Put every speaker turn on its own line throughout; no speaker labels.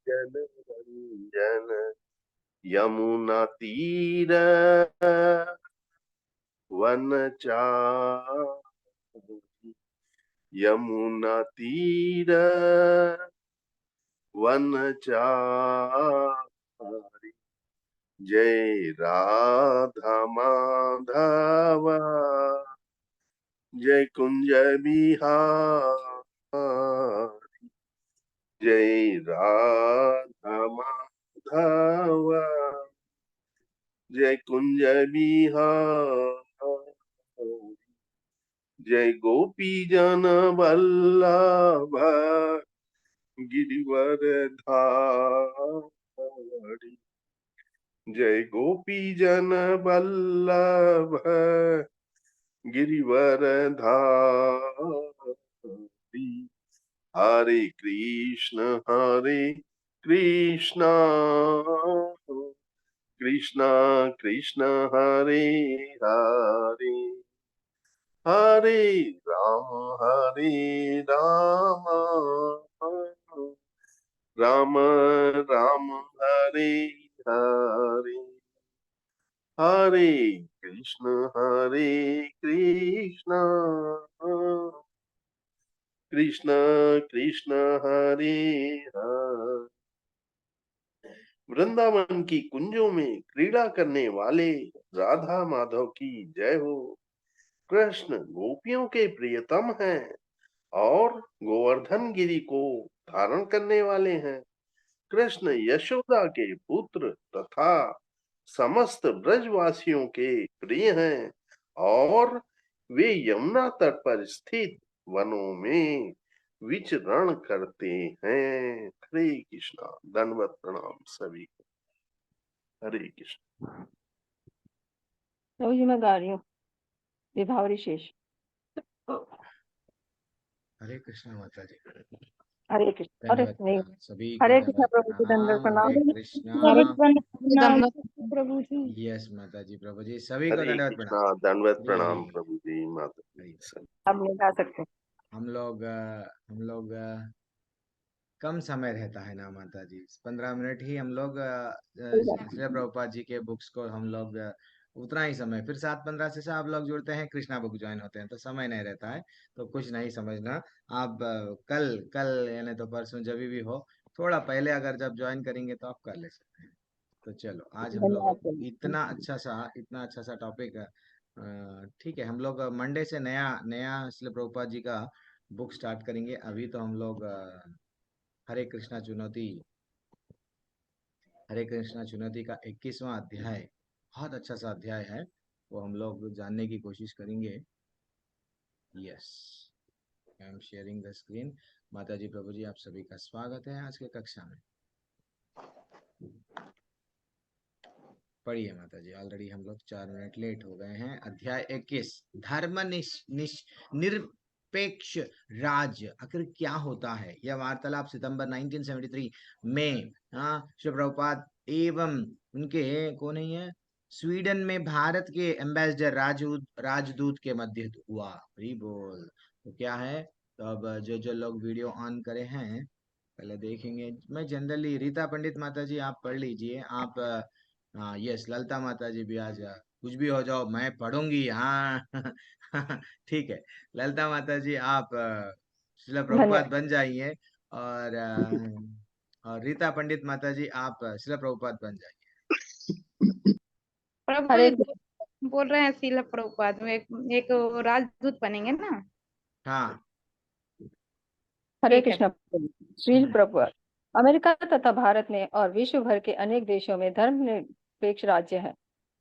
जन रंजन यमुना तीर वनचारी। यमुना तीर वनचारी। जय राधा माधव जय कुंज बिहारी। जय राधा माधव जय कुंज बिहारी। जय गोपी जन वल्लभ गिरिवर धारी। जय गोपी जन वल्लभ गिरिवर धारी। हरे कृष्ण कृष्ण कृष्ण हरे हरे हरे राम राम राम हरे हरे हरे कृष्ण कृष्ण कृष्ण हरे हरे। वृंदावन की कुंजों में क्रीड़ा करने वाले राधा माधव की जय हो। कृष्ण गोपियों के प्रियतम हैं और गोवर्धन गिरी को धारण करने वाले हैं। कृष्ण यशोदा के पुत्र तथा समस्त ब्रजवासियों के प्रिय हैं और वे यमुना तट पर स्थित वनों में विचरण करते हैं। हरे कृष्णा। दंडवत प्रणाम सभी को। हरे कृष्ण।
तो जी मैं गा रही हूँ विभावरी शेष।
हरे कृष्ण माता जी।
हरे कृष्ण। अरे
दंडवत
नहीं,
प्रणाम सभी को।
हरे कृष्ण
दंडवत
प्रभु जी, दंडवत
प्रणाम।
प्रणाम।
हरे कृष्णा।
प्रभु जी।
यस माता जी, प्रभु जी सभी को
हरे
दंडवत
कृष्णा।
प्रणाम।
दंडवत
हरे
प्रणाम प्रभु जी माता जी।
हरे।
अब नहीं गा सकते।
हम लोग कम समय रहता है ना माता जी, 15 मिनट ही हम लोग श्रील प्रभुपाद जी के बुक्स को हम लोग उतना ही समय, फिर 7:15 से आप लोग जुड़ते हैं, कृष्णा बुक ज्वाइन होते हैं, तो समय नहीं रहता है। तो कुछ नहीं समझना आप, कल कल यानी तो परसों जब भी हो, थोड़ा पहले अगर जब ज्वाइन करेंगे तो आप कर ले सकते हैं। तो चलो आज हम लोग
धन्यवाद।
इतना अच्छा सा टॉपिक, ठीक है, हम लोग मंडे से नया नया श्रील प्रभुपाद जी का बुक स्टार्ट करेंगे। अभी तो हम लोग हरे कृष्णा चुनौती का 21वां अध्याय, बहुत अच्छा सा अध्याय है, वो हम लोग जानने की कोशिश करेंगे। Yes, I am sharing the screen. माता जी प्रभु जी आप सभी का स्वागत है आज के कक्षा में। पढ़िए माता जी, ऑलरेडी हम लोग 4 मिनट लेट हो गए हैं। अध्याय 21, धर्म निरपेक्ष राज्य आखिर क्या होता है। यह वार्तालाप सितंबर 1973 में श्री प्रभुपाद एवं उनके कौन है स्वीडन में भारत के एम्बेसडर राजदूत के मध्य हुआ। हरि बोल। तो क्या है, तो अब जो लोग वीडियो ऑन करे हैं पहले देखेंगे। मैं जनरली, रीता पंडित माता जी आप पढ़ लीजिए। आप हाँ यस, ललिता माता जी भी आज कुछ भी हो जाओ मैं पढ़ूंगी। हाँ ठीक है, ललिता माता जी आप श्रील प्रभुपाद बन जाइए, और रीता पंडित माता जी आप श्रील प्रभुपाद बन जाइए।
प्रभु
हरे
जी बोल रहे हैं श्रील प्रभुपाद में एक राजदूत बनेंगे ना।
हाँ
हरे
ठीक है।
कृष्ण प्रभु। श्रील प्रभुपाद अमेरिका तथा भारत में और विश्व भर के अनेक देशों में धर्मनिरपेक्ष राज्य है।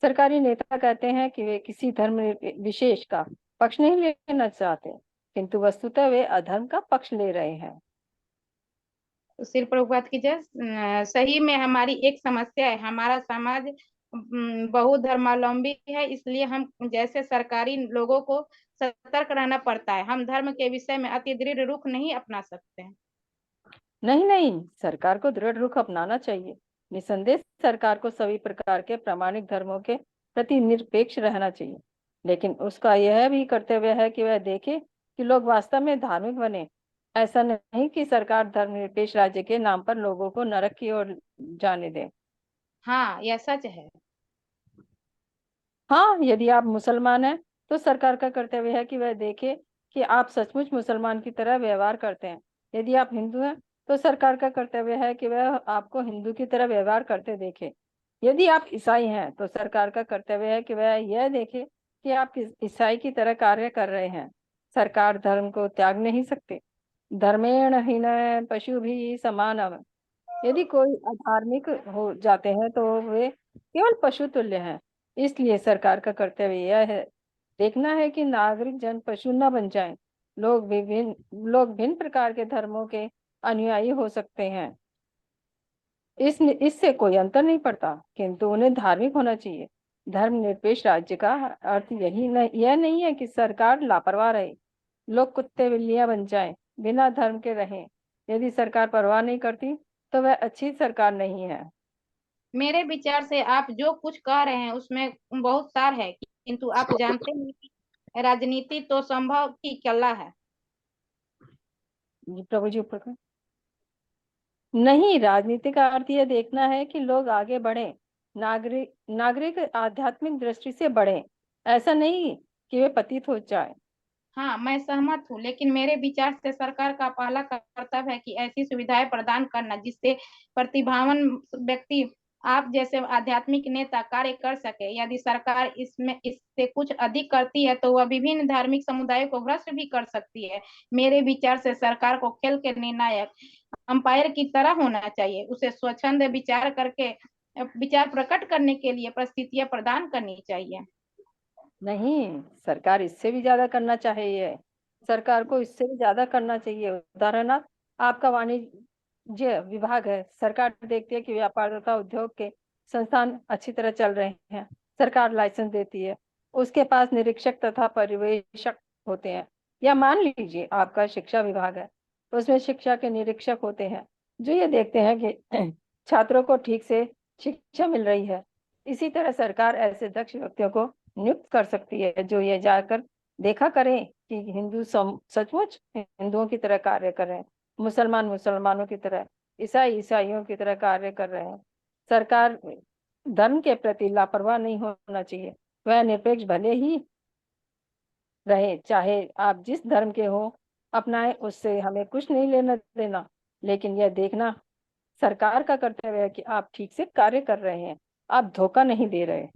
सरकारी नेता कहते हैं कि वे किसी धर्म विशेष का पक्ष नहीं लेना चाहते, किंतु वस्तुतः वे अधर्म का पक्ष ले रहे हैं।
तो श्रील प्रभुपाद की जय। सही में हमारी एक समस्या है, हमारा समाज बहुधर्मावलंबी है, इसलिए हम जैसे सरकारी लोगों को सतर्क रहना पड़ता है। हम धर्म के विषय में अति दृढ़ रुख नहीं अपना सकते हैं।
नहीं, सरकार को दृढ़ रुख अपनाना चाहिए। निसंदेह सरकार को सभी प्रकार के प्रामाणिक धर्मों के प्रति निरपेक्ष रहना चाहिए, लेकिन उसका यह भी कर्तव्य है कि वह देखे कि लोग वास्तव में धार्मिक बने ऐसा नहीं कि सरकार धर्मनिरपेक्ष राज्य के नाम पर लोगों को नरक की ओर जाने दे।
हाँ, यह सच है।
हाँ, यदि आप मुसलमान हैं तो सरकार का कर्तव्य है कि वह देखे कि आप सचमुच मुसलमान की तरह व्यवहार करते हैं। यदि आप हिंदू हैं तो सरकार का कर्तव्य है कि वह आपको हिंदू की तरह व्यवहार करते देखे। यदि आप ईसाई हैं तो सरकार का कर्तव्य है कि वह यह देखे कि आप ईसाई की तरह कार्य कर रहे हैं। सरकार धर्म को त्याग नहीं सकती। धर्मेण हीन पशु भी समानम। यदि कोई अधार्मिक हो जाते हैं तो वे केवल पशु तुल्य हैं। इसलिए सरकार का कर्तव्य यह है देखना है कि नागरिक जन पशु न बन जाएं। लोग भिन्न प्रकार के धर्मों के अनुयायी हो सकते हैं। इससे कोई अंतर नहीं पड़ता, किंतु उन्हें धार्मिक होना चाहिए। धर्मनिरपेक्ष राज्य का अर्थ यह नहीं है कि सरकार लापरवाह रहे, लोग कुत्ते बिल्लियां बन जाएं, बिना धर्म के रहें। यदि सरकार परवाह नहीं करती तो वह अच्छी सरकार नहीं है।
मेरे विचार से आप जो कुछ कह रहे हैं उसमें बहुत सार है, किंतु आप जानते हैं कि राजनीति तो संभव की कला है।
जी प्रभु जी ऊपर का नहीं, राजनीति का अर्थ यह देखना है कि लोग आगे बढ़े, नागरिक आध्यात्मिक दृष्टि से बढ़े, ऐसा नहीं कि वे पतित हो जाए।
हाँ, मैं सहमत हूँ, लेकिन मेरे विचार से सरकार का पहला कर्तव्य है कि ऐसी सुविधाएं प्रदान करना जिससे प्रतिभावान व्यक्ति आप जैसे आध्यात्मिक नेता कार्य कर सके। यदि सरकार इससे कुछ अधिक करती है तो वह विभिन्न धार्मिक समुदायों को भ्रष्ट भी कर सकती है। मेरे विचार से सरकार को खेल के निर्णायक अंपायर की तरह होना चाहिए। उसे स्वच्छंद विचार प्रकट करने के लिए परिस्थितियां प्रदान करनी चाहिए।
नहीं, सरकार इससे भी ज्यादा करना चाहिए। सरकार को इससे भी ज्यादा करना चाहिए। उदाहरणार्थ, आपका वाणिज्य विभाग है। सरकार देखती है कि व्यापार तथा उद्योग के संस्थान अच्छी तरह चल रहे हैं। सरकार लाइसेंस देती है। उसके पास निरीक्षक तथा पर्यवेक्षक होते हैं। या मान लीजिए आपका शिक्षा विभाग है, उसमें शिक्षा के निरीक्षक होते हैं जो ये देखते हैं कि छात्रों को ठीक से शिक्षा मिल रही है। इसी तरह सरकार ऐसे दक्ष व्यक्तियों को नियुक्त कर सकती है जो ये जाकर देखा करें कि हिंदू सचमुच हिंदुओं की तरह कार्य कर रहे हैं, मुसलमान मुसलमानों की तरह, ईसाई ईसाइयों की तरह कार्य कर रहे हैं। सरकार धर्म के प्रति लापरवाह नहीं होना चाहिए। वह निरपेक्ष भले ही रहे, चाहे आप जिस धर्म के हो अपनाएं, उससे हमें कुछ नहीं लेना देना। लेकिन यह देखना सरकार का कर्तव्य है कि आप ठीक से कार्य कर रहे हैं, आप धोखा नहीं दे रहे।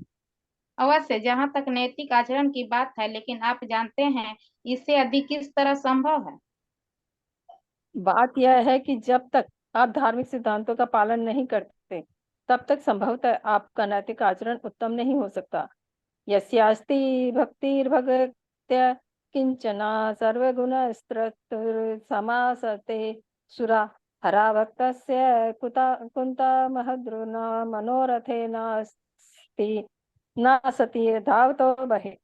अवश्य, जहां तक नैतिक आचरण की बात है, लेकिन आप जानते हैं इससे अधिक किस तरह संभव है।
बात यह है कि जब तक आप धार्मिक सिद्धांतों का पालन नहीं करते तब तक संभवतः आपका नैतिक आचरण उत्तम नहीं हो सकता। यस्यास्ति भक्तिर्भगत्या किंचना सर्वगुण समासते सुरा हरा भक्तस्य कुंता महद्रुना मनोरथे न सती धावतो बहे।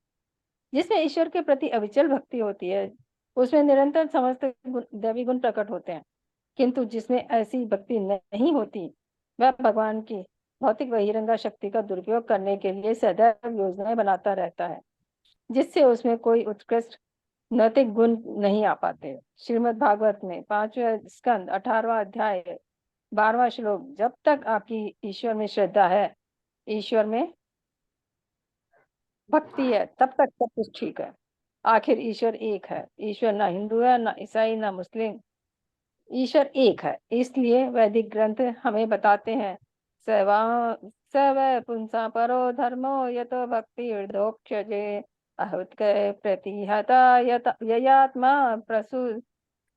जिसमें ईश्वर के प्रति अविचल भक्ति होती है उसमें निरंतर समस्त दैवी गुण प्रकट होते हैं। किंतु जिसमें ऐसी भक्ति नहीं होती वह भगवान की भौतिक बहिरंगा शक्ति का दुरुपयोग करने के लिए सदैव योजनाएं बनाता रहता है, जिससे उसमें कोई उत्कृष्ट नैतिक गुण नहीं आ पाते। श्रीमद् भागवत में 5वां स्कंद 18वां अध्याय 12वां श्लोक, जब तक आपकी ईश्वर में श्रद्धा है, ईश्वर में भक्ति है, तब तक सब कुछ ठीक है। आखिर ईश्वर एक है। ईश्वर ना हिंदू है, ना ईसाई, ना मुस्लिम। ईश्वर एक है। इसलिए वैदिक ग्रंथ हमें बताते हैं सवा सव पुंसा परो धर्मो यतो भक्ति दोक्षजे अहुत के प्रतिहता ययात्मा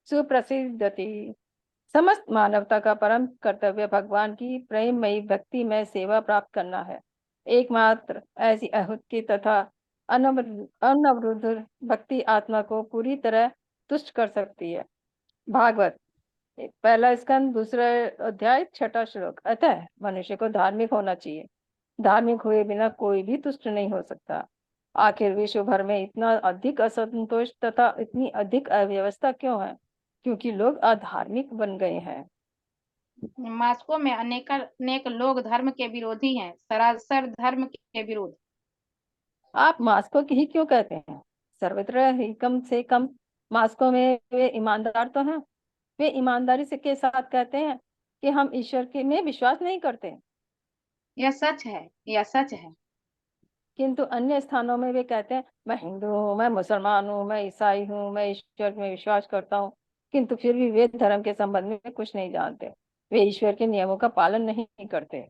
सुप्रसिद्धति। समस्त मानवता का परम कर्तव्य भगवान की प्रेममयी भक्ति में सेवा प्राप्त करना है। एकमात्र ऐसी अहुति तथा अनवरुद्ध भक्ति आत्मा को पूरी तरह तुष्ट कर सकती है। भागवत 1 स्कंद 2 अध्याय 6 श्लोक। अतः मनुष्य को धार्मिक होना चाहिए। धार्मिक हुए बिना कोई भी तुष्ट नहीं हो सकता। आखिर विश्व भर में इतना अधिक असंतोष तथा इतनी अधिक अव्यवस्था क्यों है? क्योंकि लोग अधार्मिक बन गए हैं।
मॉस्को में अनेक लोग धर्म के विरोधी हैं, सरासर धर्म के विरुद्ध।
आप मास्को की ही क्यों कहते हैं? सर्वत्र ही कम से कम मास्को में वे ईमानदार तो हैं, वे ईमानदारी से के साथ कहते हैं कि हम ईश्वर के में विश्वास नहीं करते,
यह सच है, यह सच है।
किंतु अन्य स्थानों में वे कहते हैं मैं हिंदू हूँ, मैं मुसलमान हूँ, मैं ईसाई हूँ, मैं ईश्वर में विश्वास करता हूँ, किंतु फिर भी वे धर्म के संबंध में कुछ नहीं जानते, वे ईश्वर के नियमों का पालन नहीं करते।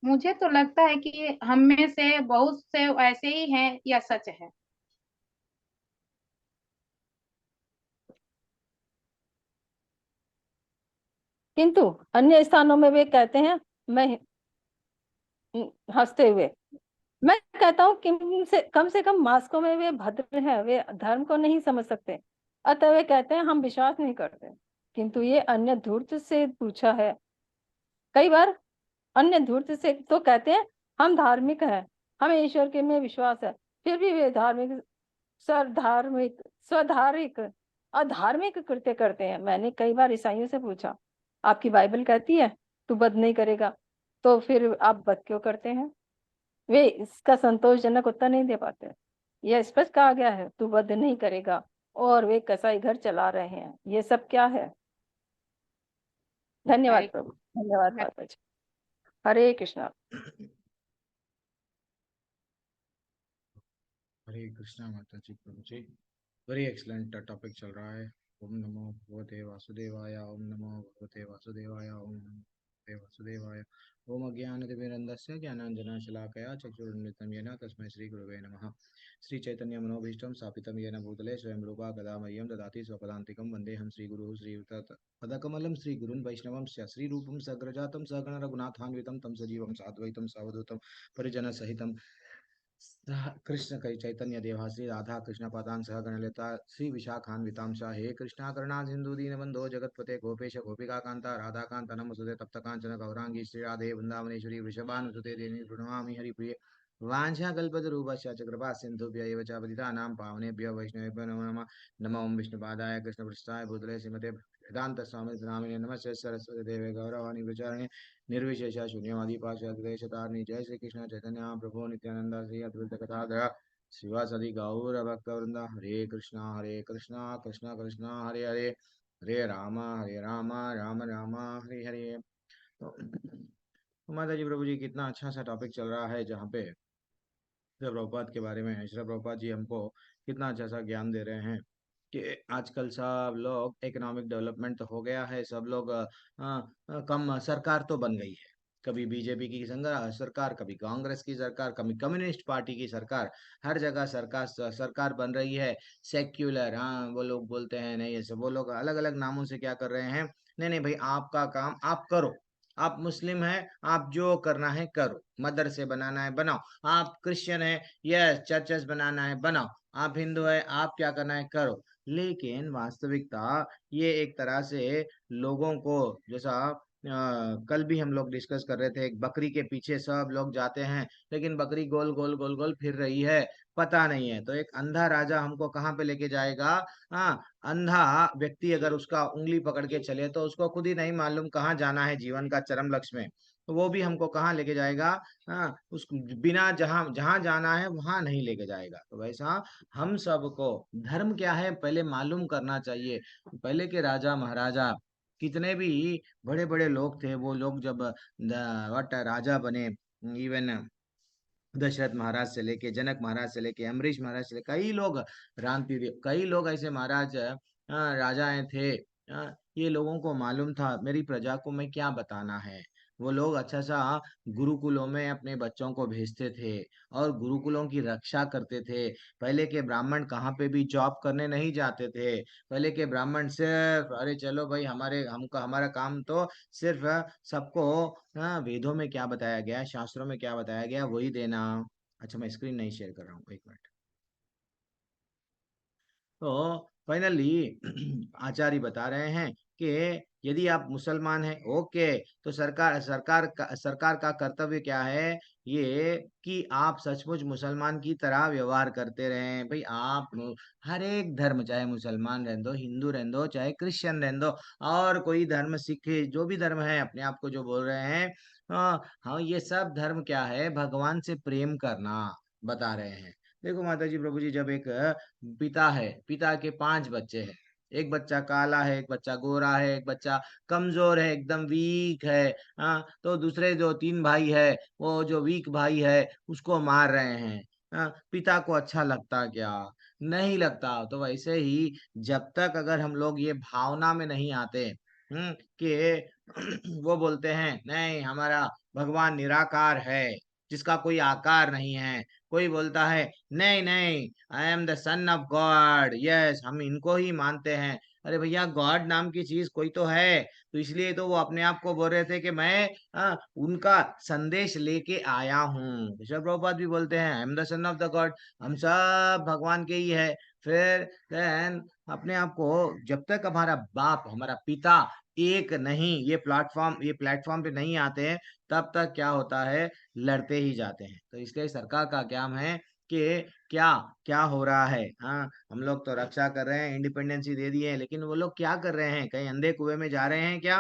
मुझे तो लगता है कि हम में से बहुत से ऐसे ही हैं, यह सच है।
किंतु अन्य स्थानों में वे कहते हैं मैं हंसते हुए, मैं कहता हूँ कि से कम मास्को में वे भद्र हैं, वे धर्म को नहीं समझ सकते, अतः वे कहते हैं हम विश्वास नहीं करते। किंतु ये अन्य धूर्त से पूछा है, कई बार अन्य धूर्त से तो कहते हैं हम धार्मिक हैं, हमें ईश्वर के में विश्वास है, फिर भी वे धार्मिक सर्वधार्मिक स्वधार्मिक अधार्मिक कृत्य करते हैं। मैंने कई बार ईसाइयों से पूछा, आपकी बाइबल कहती है तू बद नहीं करेगा, तो फिर आप बद क्यों करते हैं? वे इसका संतोषजनक उत्तर नहीं दे पाते। यह स्पष्ट कहा गया है तू बद नहीं करेगा, और वे कसाई घर चला रहे हैं, ये सब क्या है? धन्यवाद प्रभु, धन्यवाद माता जी। हरे कृष्णा।
हरे कृष्णा माता जी, प्रभु जी। वेरी एक्सलेंट टॉपिक चल रहा है। ओम नमो भगवते वासुदेवाय, ओम नमो भगवते वासुदेवाय, ओम नमो भगवते वासुदेवाय। ओम अज्ञानतिमिरन्दस्य ज्ञानाञ्जनशलाकया चक्षुरुन्मिलितं येन तस्मै श्रीगुरवे नमः। श्रीचैतन्य मनोभीष्टं स्थापितं येन भूतले स्वयं रूपा कदा मह्यं ददाति स्वपदान्तिकं वन्देऽहं श्रीगुरुः श्रीयुतपदकमलं श्रीगुरुन् वैष्णवंश्च श्रीरूपं सग्रजातं सहगण रघुनाथान्वितं तं सजीवं साद्वैतं सावधूतं परिजनसहितं कृष्ण चैतन्य देवाश्री राधा कृष्ण पादान सह गणलता श्री विशाखान्वितांशा। हे कृष्णा करुणा सिंधु दीनबंधो जगतपते गोपेश गोपिका कांता राधा कांत नमोस्तुते तप्त कांचन गौरांगी श्री राधे वृंदावनेश्वरी वृषभानुसुते देवी प्रणमामि हरिप्रिय वांछा कल्पतरुभ्यश्च कृपा सिन्धुभ्य एव च पतितानां पावनेभ्यो वैष्णवेभ्यो नमो नमः। नमो विष्णुपादाय कृष्णपृष्ठाय भूतले श्रीमते वेदांत स्वामी नामिने नमस्ते सरस्वती देवे गौरवाणी विचारणे निर्विशेष शून्यवादी पाशादेशतारिणी। जय श्री कृष्ण चैतन्य प्रभु नित्यानंद श्री अद्वैत गदाधर श्रीवासदि गौर भक्त वृंद। हरे कृष्णा कृष्णा कृष्णा हरे हरे, हरे राम राम राम हरे हरे। तो माता जी प्रभु जी, कितना अच्छा सा टॉपिक चल रहा है जहाँ पे श्रील प्रभुपाद के बारे में श्रील प्रभुपाद जी हमको कितना अच्छा सा ज्ञान दे रहे हैं कि आजकल सब लोग इकोनॉमिक डेवलपमेंट तो हो गया है, सब लोग कम सरकार तो बन गई है, कभी बीजेपी की सरकार, कभी कांग्रेस की सरकार, कभी कम्युनिस्ट पार्टी की सरकार, हर जगह सरकार बन रही है। सेक्युलर, हाँ वो लोग बोलते हैं, नहीं ऐसे वो लोग अलग अलग नामों से क्या कर रहे हैं, नहीं नहीं भाई आपका काम आप करो, आप मुस्लिम है आप जो करना है करो, मदरसे बनाना है बनाओ, आप क्रिश्चियन है यस चर्चेस बनाना है बनाओ, आप हिंदू है आप क्या करना है करो। लेकिन वास्तविकता ये एक तरह से लोगों को, जैसा कल भी हम लोग डिस्कस कर रहे थे, एक बकरी के पीछे सब लोग जाते हैं लेकिन बकरी गोल गोल गोल गोल फिर रही है, पता नहीं है। तो एक अंधा राजा हमको कहाँ पे लेके जाएगा? हाँ, अंधा व्यक्ति अगर उसका उंगली पकड़ के चले तो उसको खुद ही नहीं मालूम कहाँ जाना है जीवन का चरम लक्ष्य में, तो वो भी हमको कहाँ लेके जाएगा? हाँ, उस बिना जहाँ जहाँ जाना है वहां नहीं लेके जाएगा। तो वैसा हम सबको धर्म क्या है पहले मालूम करना चाहिए। पहले के राजा महाराजा कितने भी बड़े बड़े लोग थे, वो लोग जब वट राजा बने, इवन दशरथ महाराज से लेके जनक महाराज से लेके अम्बरीश महाराज से लेके कई लोग, रामतीर्थ, कई लोग ऐसे महाराज राजाएं थे। ये लोगों को मालूम था मेरी प्रजा को मैं क्या बताना है। वो लोग अच्छा सा गुरुकुलों में अपने बच्चों को भेजते थे और गुरुकुलों की रक्षा करते थे। पहले के ब्राह्मण कहाँ पे भी जॉब करने नहीं जाते थे। पहले के ब्राह्मण सिर्फ अरे चलो भाई हमारे हमको हमारा काम तो सिर्फ सबको, हाँ, वेदों में क्या बताया गया है, शास्त्रों में क्या बताया गया है, वही देना। अच्छा मैं स्क्रीन नहीं शेयर कर रहा हूँ, एक मिनट। तो फाइनली आचार्य बता रहे हैं कि यदि आप मुसलमान हैं ओके, तो सरकार का कर्तव्य क्या है, ये कि आप सचमुच मुसलमान की तरह व्यवहार करते रहें। भाई आप हर एक धर्म, चाहे मुसलमान रहने दो, हिंदू रहने दो, चाहे क्रिश्चियन रहने दो, और कोई धर्म, सिख, जो भी धर्म है अपने आप को जो बोल रहे हैं, हाँ हाँ, ये सब धर्म क्या है, भगवान से प्रेम करना बता रहे हैं। देखो माता जी प्रभु जी, जब एक पिता है, पिता के 5 बच्चे हैं, एक बच्चा काला है, एक बच्चा गोरा है, एक बच्चा कमजोर है, एकदम वीक है। हाँ, तो दूसरे जो 3 भाई है, वो जो वीक भाई है उसको मार रहे हैं। हाँ, पिता को अच्छा लगता क्या? नहीं लगता। तो वैसे ही जब तक अगर हम लोग ये भावना में नहीं आते, कि वो बोलते हैं नहीं हमारा भगवान निराकार है, जिसका कोई आकार नहीं है। कोई बोलता है नहीं नहीं, I am the son of God, yes हम इनको ही मानते हैं। अरे भैया, गॉड नाम की चीज कोई तो है। तो इसलिए तो वो अपने आप को बोल रहे थे कि मैं उनका संदेश लेके आया हूँ। ऋषभ प्रभुपाद भी बोलते हैं I am the son of the God, हम सब भगवान के ही है। फिर देन अपने आप को जब तक हमारा बाप, हमारा पिता एक नहीं, ये प्लेटफॉर्म पे नहीं आते हैं, तब तक क्या होता है, लड़ते ही जाते हैं। तो इसलिए सरकार का काम है कि क्या क्या हो रहा है। हाँ, हम लोग तो रक्षा कर रहे हैं, इंडिपेंडेंसी दे दिए, लेकिन वो लोग क्या कर रहे हैं? कहीं अंधे कुएं में जा रहे हैं क्या?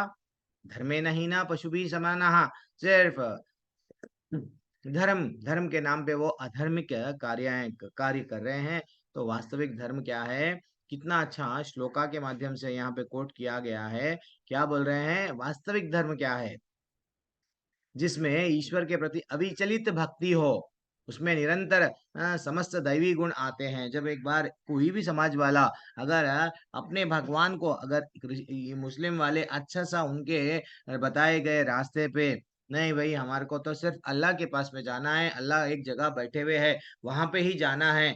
धर्मे नहीं ना पशु भी समाना, सिर्फ धर्म धर्म के नाम पे वो अधर्मिक कार्य कर रहे हैं। तो वास्तविक धर्म क्या है? कितना अच्छा श्लोका के माध्यम से यहाँ पे कोट किया गया है। क्या बोल रहे हैं? वास्तविक धर्म क्या है? जिसमें ईश्वर के प्रति अविचलित भक्ति हो, उसमें निरंतर समस्त दैवी गुण आते हैं। जब एक बार कोई भी समाज वाला अगर अपने भगवान को, अगर ये मुस्लिम वाले अच्छा सा उनके बताए गए रास्ते पे, नहीं भाई हमारे को तो सिर्फ अल्लाह के पास में जाना है, अल्लाह एक जगह बैठे हुए है, वहां पे ही जाना है,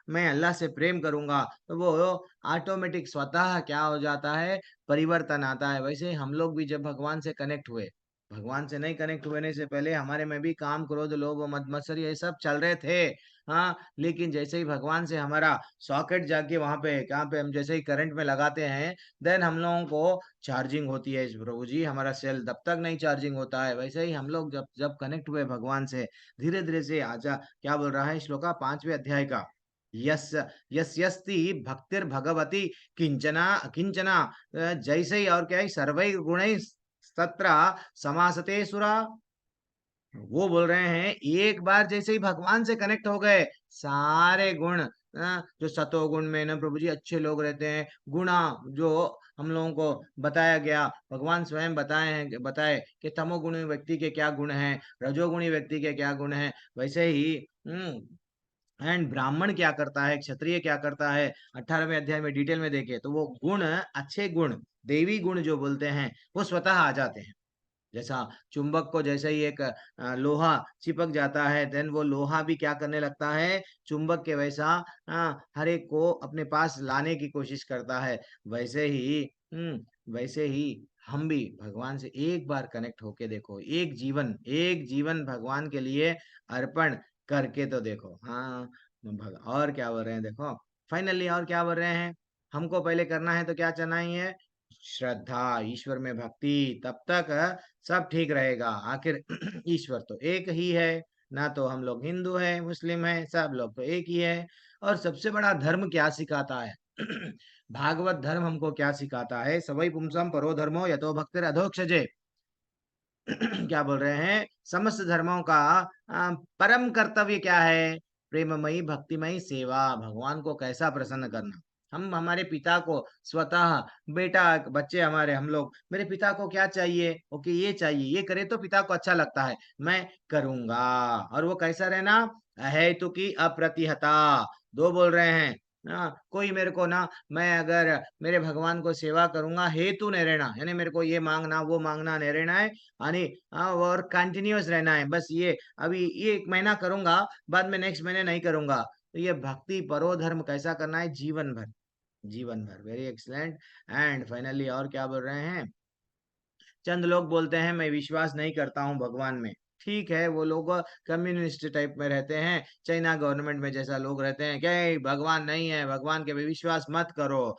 मैं अल्लाह से प्रेम करूंगा, तो वो ऑटोमेटिक स्वतः क्या हो जाता है, परिवर्तन आता है। वैसे हम लोग भी जब भगवान से कनेक्ट हुए, भगवान से नहीं कनेक्ट होने से पहले हमारे में भी काम, क्रोध, लोभ, मद मत्सर ये सब चल रहे थे। हाँ, लेकिन जैसे ही भगवान से हमारा सॉकेट जाके वहां पे, कहाँ पे, हम जैसे ही करंट में लगाते हैं, देन हम लोगों को चार्जिंग होती है। प्रभु जी, हमारा सेल तब तक नहीं चार्जिंग होता है। वैसे ही हम लोग जब जब कनेक्ट हुए भगवान से, धीरे धीरे से आजा, क्या बोल रहा है श्लोका 5वें अध्याय का, यस यस्ति भक्तिर भगवती किंचना किंचना, जैसे ही और क्या है, सर्वै गुणै तत्र समासते सुरा। वो बोल रहे हैं एक बार जैसे ही भगवान से कनेक्ट हो गए, सारे गुण, जो सतोगुण में ना प्रभु जी अच्छे लोग रहते हैं, गुणा जो हम लोगों को बताया गया, भगवान स्वयं बताए कि तमोगुणी व्यक्ति के क्या गुण हैं, रजोगुणी व्यक्ति के क्या गुण हैं। वैसे ही एंड ब्राह्मण क्या करता है, क्षत्रिय क्या करता है, 18वें अध्याय में डिटेल में देखे तो वो गुण, अच्छे गुण, देवी गुण जो बोलते हैं, वो स्वतः आ जाते हैं। जैसा चुंबक को जैसे ही एक लोहा चिपक जाता है, देन वो लोहा भी क्या करने लगता है, चुंबक के वैसा हर एक को अपने पास लाने की कोशिश करता है। वैसे ही हम भी भगवान से एक बार कनेक्ट होके देखो, एक जीवन भगवान के लिए अर्पण करके तो देखो। हाँ, और क्या बोल रहे हैं देखो, फाइनली और क्या बोल रहे हैं, हमको पहले करना है तो क्या चाहिए, श्रद्धा, ईश्वर में भक्ति, तब तक सब ठीक रहेगा। आखिर ईश्वर तो एक ही है ना, तो हम लोग हिंदू हैं, मुस्लिम हैं, सब लोग तो एक ही है। और सबसे बड़ा धर्म क्या सिखाता है? भागवत धर्म हमको क्या सिखाता है, सवै पुंसम परो धर्मो यतो भक्तिर अधोक्षजे। क्या बोल रहे हैं, समस्त धर्मों का परम कर्तव्य क्या है, प्रेममयी भक्तिमयी सेवा, भगवान को कैसा प्रसन्न करना। हम हमारे पिता को स्वतः, बेटा बच्चे हमारे, हम लोग, मेरे पिता को क्या चाहिए, ओके ये चाहिए, ये करे तो पिता को अच्छा लगता है, मैं करूंगा। और वो कैसा रहना, अहेतु की अप्रतिहता, दो बोल रहे हैं। कोई मेरे को ना, मैं अगर मेरे भगवान को सेवा करूंगा, हेतु नहीं रहना, यानी मेरे को ये मांगना वो मांगना नहीं रहना है, यानी और कंटिन्यूअस रहना है। बस ये अभी ये 1 महीना करूंगा, बाद में नेक्स्ट महीने नहीं करूंगा। तो ये भक्ति परो धर्म कैसा करना है, जीवन भर, जीवन भर। Very excellent. एंड फाइनली और क्या बोल रहे हैं, चंद लोग बोलते हैं मैं विश्वास नहीं करता हूँ भगवान में। ठीक है, वो लोग कम्युनिस्ट टाइप में रहते हैं, चाइना गवर्नमेंट में जैसा लोग रहते हैं, क्या भगवान नहीं है, भगवान के भी विश्वास मत करो।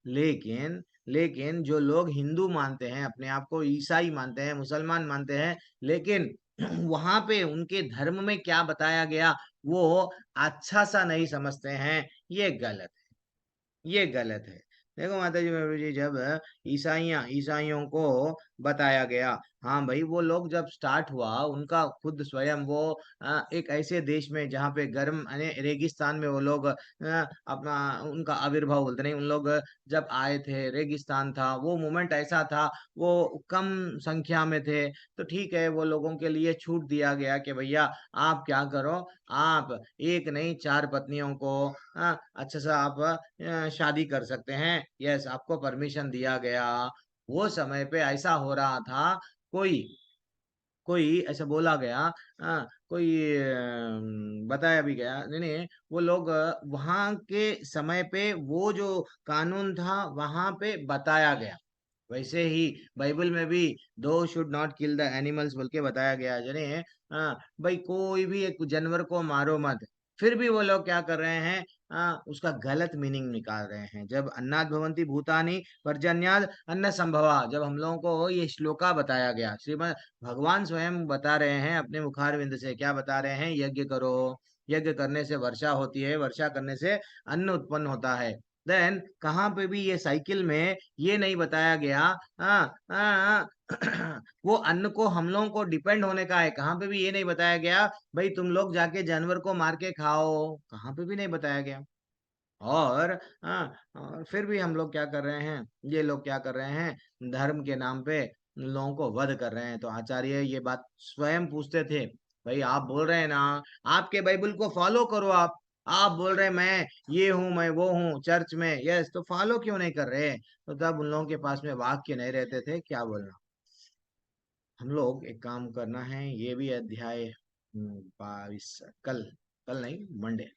लेकिन जो लोग हिंदू मानते हैं, अपने आप को ईसाई मानते हैं, मुसलमान मानते हैं, लेकिन वहां पे उनके धर्म में क्या बताया गया वो अच्छा सा नहीं समझते हैं, ये गलत है, ये गलत है। देखो माता जी, मेरे जी, जब ईसाइयों को बताया गया। हाँ भाई, वो लोग जब स्टार्ट हुआ उनका खुद स्वयं वो एक ऐसे देश में जहाँ पे गर्म यानी रेगिस्तान में वो लोग अपना उनका आविर्भाव बोलते नहीं, उन लोग जब आए थे, रेगिस्तान था, वो मोमेंट ऐसा था, वो कम संख्या में थे, तो ठीक है वो लोगों के लिए छूट दिया गया कि भैया आप क्या करो, आप एक नहीं 4 पत्नियों को अच्छा सा आप शादी कर सकते हैं, यस आपको परमिशन दिया गया। वो समय पे ऐसा हो रहा था, कोई कोई ऐसा बोला गया, कोई बताया भी गया, नहीं नहीं, वो लोग वहां के समय पे वो जो कानून था वहां पे बताया गया। वैसे ही बाइबल में भी दो should not kill the animals बोल के बताया गया है, जाने भाई कोई भी एक जानवर को मारो मत। फिर भी वो लोग क्या कर रहे हैं, उसका गलत मीनिंग निकाल रहे हैं। जब अन्नाद भवन्ति भूतानि पर्जन्याद अन्न संभवा, जब हम लोगों को ये श्लोका बताया गया, श्रीमद भगवान स्वयं बता रहे हैं अपने मुखारविंद से, क्या बता रहे हैं, यज्ञ करो, यज्ञ करने से वर्षा होती है, वर्षा करने से अन्न उत्पन्न होता है। देन कहाँ पे भी ये साइकिल में ये नहीं बताया गया, हाँ हाँ वो अन्न को हम लोगों को डिपेंड होने का है, कहाँ पे भी ये नहीं बताया गया भाई तुम लोग जाके जानवर को मार के खाओ, कहाँ पे भी नहीं बताया गया। और और फिर भी हम लोग क्या कर रहे हैं, ये लोग क्या कर रहे हैं, धर्म के नाम पे लोगों को वध कर रहे हैं। तो आचार्य ये बात स्वयं पूछते थे, भाई आप बोल रहे हैं ना आपके बाइबल को फॉलो करो, आप बोल रहे हैं मैं ये हूँ मैं वो हूँ चर्च में, यस, तो फॉलो क्यों नहीं कर रहे? तो तब उन लोगों के पास में वाक्य नहीं रहते थे, क्या बोलना। हम लोग एक काम करना है, ये भी अध्याय 22 कल, कल नहीं मंडे,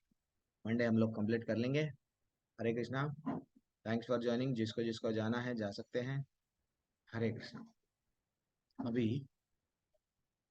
मंडे हम लोग कंप्लीट कर लेंगे। हरे कृष्णा, थैंक्स फॉर ज्वाइनिंग, जिसको जिसको जाना है जा सकते हैं। हरे कृष्णा। अभी